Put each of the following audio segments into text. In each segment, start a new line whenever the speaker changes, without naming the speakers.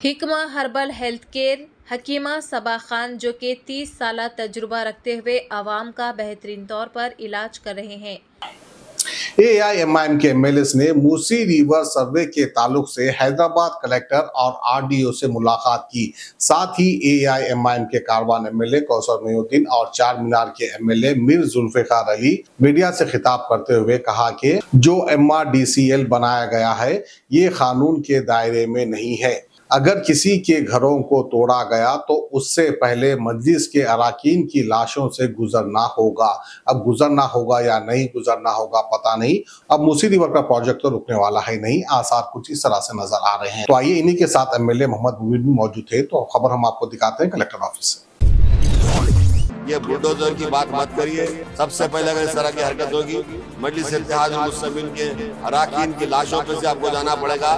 हिकमा herbal health care हकीमा सबा खान जो कि 30 साल तजुर्बा रखते हुए आवाम का बेहतरीन तौर पर इलाज कर रहे हैं।
AIMIM के MLA ने मूसी रिवर सर्वे के ताल्लुक से हैदराबाद कलेक्टर और RDO से मुलाकात की। साथ ही AIMIM के कारवान MLA कौसर मोइनुद्दीन और चार मीनार के MLA मीर जुल्फिकार अली मीडिया से खिताब करते हुए कहा कि जो MRDCL बनाया गया है ये कानून के दायरे में नहीं है। अगर किसी के घरों को तोड़ा गया तो उससे पहले मजलिस के अराकीन की लाशों से गुजरना होगा। अब गुजरना होगा या नहीं गुजरना होगा पता नहीं। अब मूसी रिवर का प्रोजेक्ट तो रुकने वाला है नहीं, आसार कुछ इस तरह से नजर आ रहे हैं। तो आइए इन्हीं के साथ MLA मोहम्मद मुबीन भी मौजूद थे, तो खबर हम आपको दिखाते हैं कलेक्टर ऑफिस से।
ये बुलडोजर की बात मत करिए। सबसे पहले अगर इस तरह की हरकत होगी मजलिस इत्तेहाद मुस्लिमीन के अराकीन की लाशों पे से आपको जाना पड़ेगा।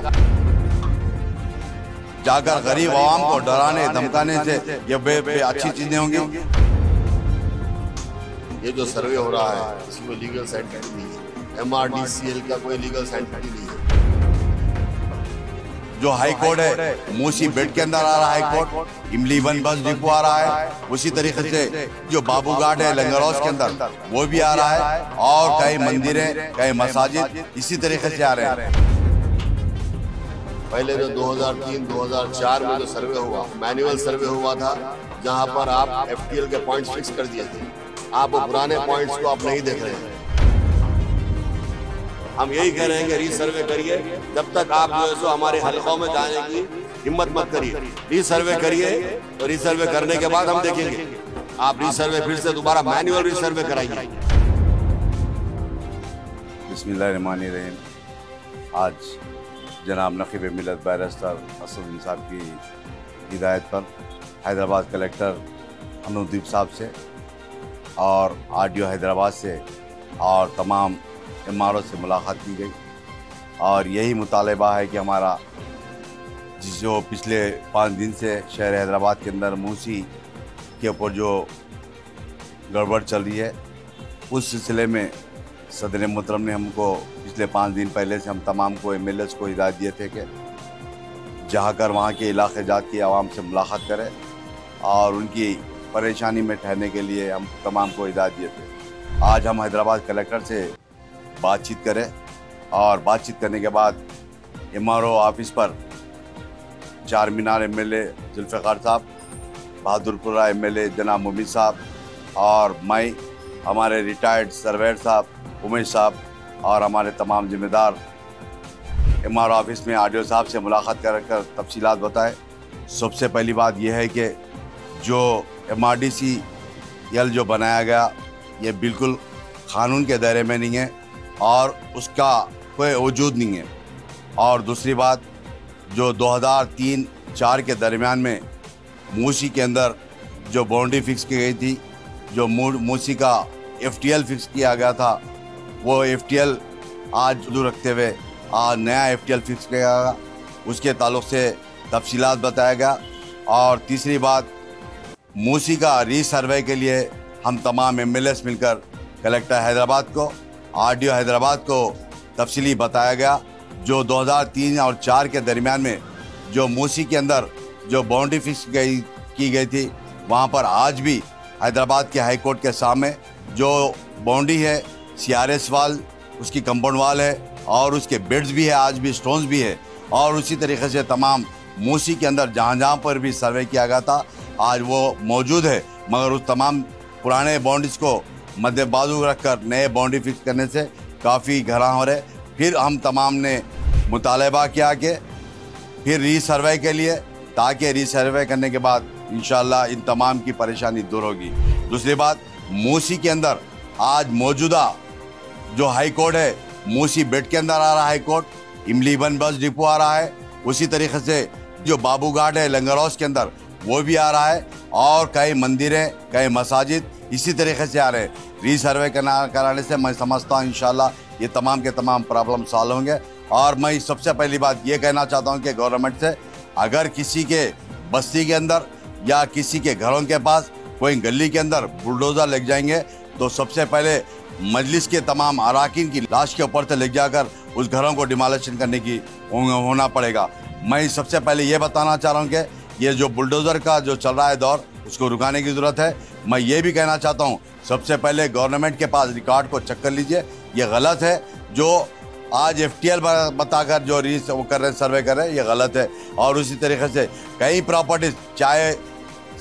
जाकर गरीब आवाम को डराने धमकाने से ये अच्छी चीजें होंगी।
ये जो सर्वे हो रहा है इसमें लीगल साइंटिफिक नहीं है। MRDCL का कोई लीगल साइंटिफिक नहीं है।
जो हाई कोर्ट है मूसी बेड के अंदर आ रहा है, हाई कोर्ट इमली वन बस डिपो आ रहा है, उसी तरीके से जो बाबू घाट है लंगर हाउस के अंदर वो भी आ रहा है, और कई मंदिरें कई मसाजिद इसी तरीके से आ रहे हैं।
पहले जो 2003-2004 में जो सर्वे हुआ मैनुअल सर्वे हुआ था, जहां पर आप FTL के पॉइंट्स फिक्स कर दिए थे, आप वो पुराने पॉइंट्स को आप नहीं देख रहे हैं। हम यही कह रहे हैं कि रीसर्वे करिए। जब तक आप जो है सो हमारे हलकों में जाने की हिम्मत मत करिए, रीसर्वे करिए। तो रीसर्वे करने के बाद हम देखेंगे, आप रीसर्वे फिर से दोबारा मैनुअल रीसर्वे कराइए।
बिस्मिल्लाहिर्रहमानिर्रहीम। आज जनाब नकीब मिलत बैरिस्टर असदुद्दीन साहब की हिदायत पर हैदराबाद कलेक्टर अनुदीप साहब से और RDO हैदराबाद से और तमाम MRO से मुलाकात की गई, और यही मुतालबा है कि हमारा जो पिछले 5 दिन से शहर हैदराबाद के अंदर मूसी के ऊपर जो गड़बड़ चल रही है उस सिलसिले में सदर मोहतरम ने हमको पिछले 5 दिन पहले से हम तमाम को MLAs को हिदायत दिए थे कि जाकर वहाँ के इलाके जात की आवाम से मुलाकात करें और उनकी परेशानी में ठहरने के लिए हम तमाम को हिदायत दिए थे। आज हम हैदराबाद कलेक्टर से बातचीत करें और बातचीत करने के बाद MRO ऑफिस पर चार मीनार MLA जुल्फिकार साहब, बहादुरपुरा MLA जनाब मुबीन साहब और मैं, हमारे रिटायर्ड सर्वेयर साहब उमेश साहब और हमारे तमाम जिम्मेदार MRO ऑफिस में RDO साहब से मुलाकात कर तफसीलात बताए। सबसे पहली बात यह है कि जो MRDCL जो बनाया गया ये बिल्कुल कानून के दायरे में नहीं है और उसका कोई वजूद नहीं है। और दूसरी बात, जो 2003-04 के दरमियान में मूसी के अंदर जो बाउंड्री फिक्स की गई थी, जो मूसी का FTL फिक्स किया गया था, वो FTL आज रखते हुए आज नया FTL फिक्स किया गया, उसके ताल्लुक़ से तफसीलात बताया गया। और तीसरी बात, मूसी का रीसर्वे के लिए हम तमाम MLAs मिलकर कलेक्टर हैदराबाद को RDO हैदराबाद को तफसीली बताया गया। जो 2003 और 4 के दरमियान में जो मूसी के अंदर जो बाउंड्री फिक्स की गई थी, वहाँ पर आज भी हैदराबाद के हाई कोर्ट के सामने जो बाउंड्री है CRS वाल, उसकी कंपाउंड वाल है और उसके बेड्स भी है, आज भी स्टोन्स भी है। और उसी तरीके से तमाम मूसी के अंदर जहाँ जहाँ पर भी सर्वे किया गया था आज वो मौजूद है, मगर उस तमाम पुराने बाउंड्रीज को मद्देबाजू रखकर नए बाउंड्री फिक्स करने से काफ़ी घरा हो रहे। फिर हम तमाम ने मुतालबा किया कि फिर रीसर्वे के लिए, ताकि रीसर्वे करने के बाद इंशाअल्लाह इन तमाम की परेशानी दूर होगी। दूसरी बात, मूसी के अंदर आज मौजूदा जो हाई कोर्ट है मूसी बेड के अंदर आ रहा है, हाई कोर्ट इमली वन बस डिपो आ रहा है, उसी तरीके से जो बाबू घाट है लंगर हाउस के अंदर वो भी आ रहा है, और कई मंदिरें कई मसाजिद इसी तरीके से आ रहे हैं। रीसर्वे कराने से मैं समझता हूँ इंशाल्लाह ये तमाम के तमाम प्रॉब्लम सॉल्व होंगे। और मैं सबसे पहली बात ये कहना चाहता हूँ कि गवर्नमेंट से, अगर किसी के बस्ती के अंदर या किसी के घरों के पास कोई गली के अंदर बुलडोज़र लग जाएंगे तो सबसे पहले मजलिस के तमाम अराकीन की लाश के ऊपर से ले जाकर उस घरों को डिमोलिशन करने की होना पड़ेगा। मैं सबसे पहले ये बताना चाह रहा हूँ कि ये जो बुलडोज़र का जो चल रहा है दौर, उसको रुकाने की ज़रूरत है। मैं ये भी कहना चाहता हूँ, सबसे पहले गवर्नमेंट के पास रिकॉर्ड को चेक कर लीजिए। ये गलत है जो आज FTL बताकर जो वो कर रहे हैं, सर्वे कर रहे हैं, ये गलत है। और उसी तरीके से कई प्रॉपर्टीज, चाहे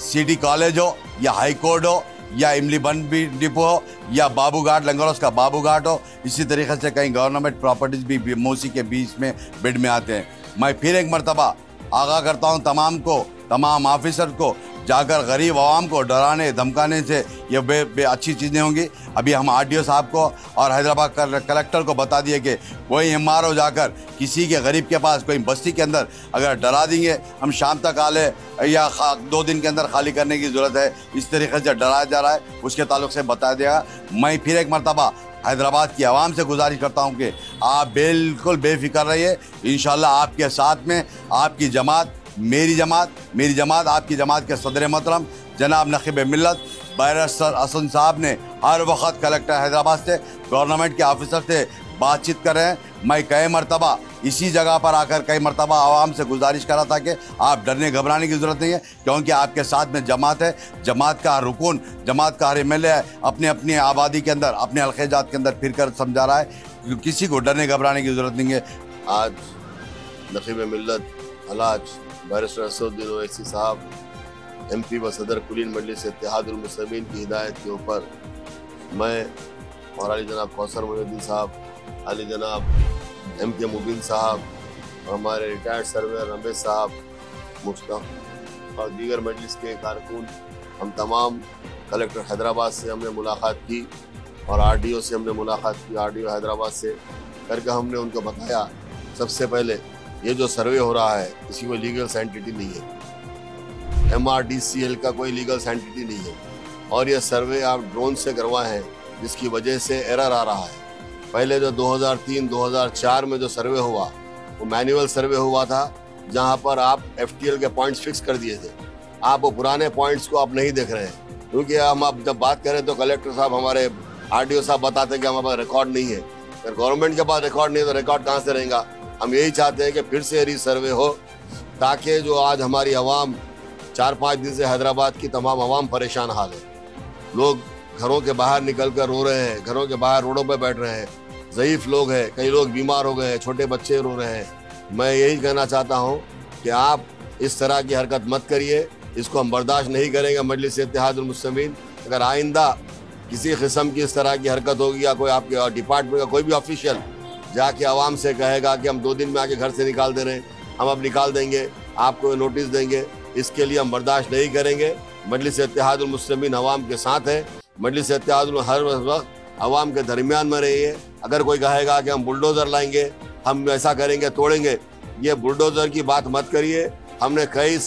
सिटी कॉलेज हो या हाई कोर्ट हो या इमली बन डिपो हो या बाबू घाट लंगरोस का बाबू घाट हो, इसी तरीके से कई गवर्नमेंट प्रॉपर्टीज भी मूसी के बीच में बिड में आते हैं। मैं फिर एक मरतबा आगाह करता हूं तमाम ऑफिसर को, जाकर गरीब आवाम को डराने धमकाने से ये बे अच्छी चीज़ें होंगी। अभी हम RDO साहब को और हैदराबाद कलेक्टर को बता दिए कि कोई MRO जाकर किसी के गरीब के पास कोई बस्ती के अंदर अगर डरा देंगे, हम शाम तक आले या 2 दिन के अंदर खाली करने की ज़रूरत है, इस तरीके से डराया जा रहा है, उसके ताल्लुक से बता दिया। मैं फिर एक मरतबा हैदराबाद की आवाम से गुजारिश करता हूं कि आप बिल्कुल बेफिक्र रहिए। इंशाल्लाह आपके साथ में आपकी जमात, मेरी जमात आपकी जमात के सदर मोहतरम जनाब नकीब मिल्लत बैरिस्टर हसन साहब ने हर वक्त कलेक्टर हैदराबाद से, गवर्नमेंट के ऑफिसर से बातचीत कर रहे हैं। मैं कई मरतबा इसी जगह पर आकर कई मरतबा आवाम से गुजारिश करा था कि आप डरने घबराने की ज़रूरत नहीं है, क्योंकि आपके साथ में जमात है। जमात का रुकन, जमात का हर MLA अपने अपनी आबादी के अंदर, अपने अलखेजात के अंदर फिर कर समझा रहा है, किसी को डरने घबराने की ज़रूरत नहीं है।
आज नकीब मिल्लत अलाज बैरिस्टर असदुद्दीन ओवैसी साहब MP व सदर कुलीन मजलिस इत्तेहादुल मुस्लिमीन की हिदायत के ऊपर मैं और अली जनाब कौसर मोइनुद्दीन साहब, अली जनाब MK मुबीन साहब और हमारे रिटायर्ड सर्वेयर रमेश साहब, मुश्ताक और दीगर मजलिस के कारकुन, हम तमाम कलेक्टर हैदराबाद से हमने मुलाकात की और RDO से हमने मुलाकात की। RDO हैदराबाद से करके हमने उनको बताया, सबसे पहले ये जो सर्वे हो रहा है इसकी कोई लीगल सैंटिटी नहीं है, MRDCL का कोई लीगल सैंटिटी नहीं है, और ये सर्वे आप ड्रोन से करवाए हैं, जिसकी वजह से एरर आ रहा है। पहले जो 2003-2004 में जो सर्वे हुआ वो मैनुअल सर्वे हुआ था, जहां पर आप FTL के पॉइंट्स फिक्स कर दिए थे। आप वो पुराने पॉइंट्स को आप नहीं देख रहे हैं, क्योंकि हम अब जब बात करें तो कलेक्टर साहब, हमारे RDO साहब बताते हैं कि हमारे पास रिकॉर्ड नहीं है। अगर गवर्नमेंट के पास रिकॉर्ड नहीं है तो रिकॉर्ड कहाँ से रहेगा। हम यही चाहते हैं कि फिर से रीसर्वे हो, ताकि जो आज हमारी आवाम 4-5 दिन से हैदराबाद की तमाम आवाम परेशान हाल है। लोग घरों के बाहर निकल कर रो रहे हैं, घरों के बाहर रोडों पर बैठ रहे हैं, ज़ईफ़ लोग हैं, कई लोग बीमार हो गए हैं, छोटे बच्चे रो रहे हैं। मैं यही कहना चाहता हूँ कि आप इस तरह की हरकत मत करिए, इसको हम बर्दाश्त नहीं करेंगे मजलिस इत्तेहादुल मुस्लिमीन। अगर आइंदा किसी किस्म की इस तरह की हरकत होगी या कोई आपके डिपार्टमेंट का कोई भी ऑफिशियल जाके आवाम से कहेगा कि हम 2 दिन में आके घर से निकाल दे रहे हैं, हम अब निकाल देंगे, आपको नोटिस देंगे, इसके लिए हम बर्दाश्त नहीं करेंगे। मजलिस इत्तेहादुल मुस्लिमीन अवाम के साथ है, मजलिस इत्तेहादुल हर वक्त अवाम के दरमियान में रही है। अगर कोई कहेगा कि हम बुलडोज़र लाएंगे, हम ऐसा करेंगे, तोड़ेंगे, ये बुलडोज़र की बात मत करिए। हमने कई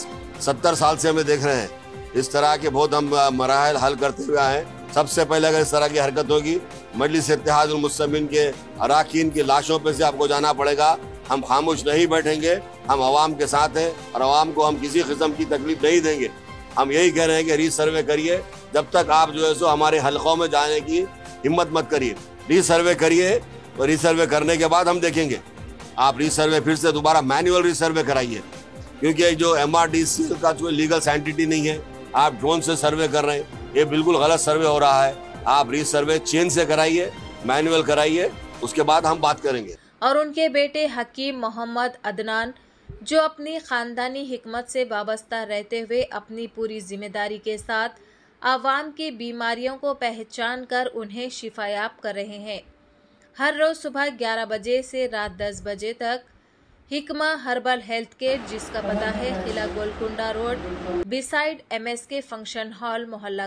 70 साल से हमें देख रहे हैं, इस तरह के बहुत हम मराहल हल करते हुए आए हैं। सबसे पहले अगर इस तरह की हरकत होगी, मजलिस इत्तेहादुल मुस्लिमीन के अराकीन की लाशों पे से आपको जाना पड़ेगा। हम खामोश नहीं बैठेंगे, हम आवाम के साथ हैं और आवाम को हम किसी किस्म की तकलीफ नहीं देंगे। हम यही कह रहे हैं कि रीसर्वे करिए, जब तक आप जो है सो हमारे हलकों में जाने की हिम्मत मत करिए। रीसर्वे करिए, और रीसर्वे करने के बाद हम देखेंगे। आप रीसर्वे फिर से दोबारा मैनुअल रीसर्वे कराइए, क्योंकि जो MRDCL का कोई लीगल सैंटिटी नहीं है, आप ड्रोन से सर्वे कर रहे हैं, ये बिल्कुल गलत सर्वे हो रहा है। आप रीसर्वे चेन से कराइए, मैनुअल कराइए, उसके बाद हम बात करेंगे।
और उनके बेटे हकीम मोहम्मद अदनान, जो अपनी खानदानी हिकमत से वाबस्ता रहते हुए अपनी पूरी जिम्मेदारी के साथ आवाम की बीमारियों को पहचान कर उन्हें शिफायाब कर रहे हैं। हर रोज़ सुबह 11 बजे से रात 10 बजे तक हिकमा हर्बल हेल्थ केयर, जिसका पता है किला Golconda road beside MSK function hall, मोहल्ला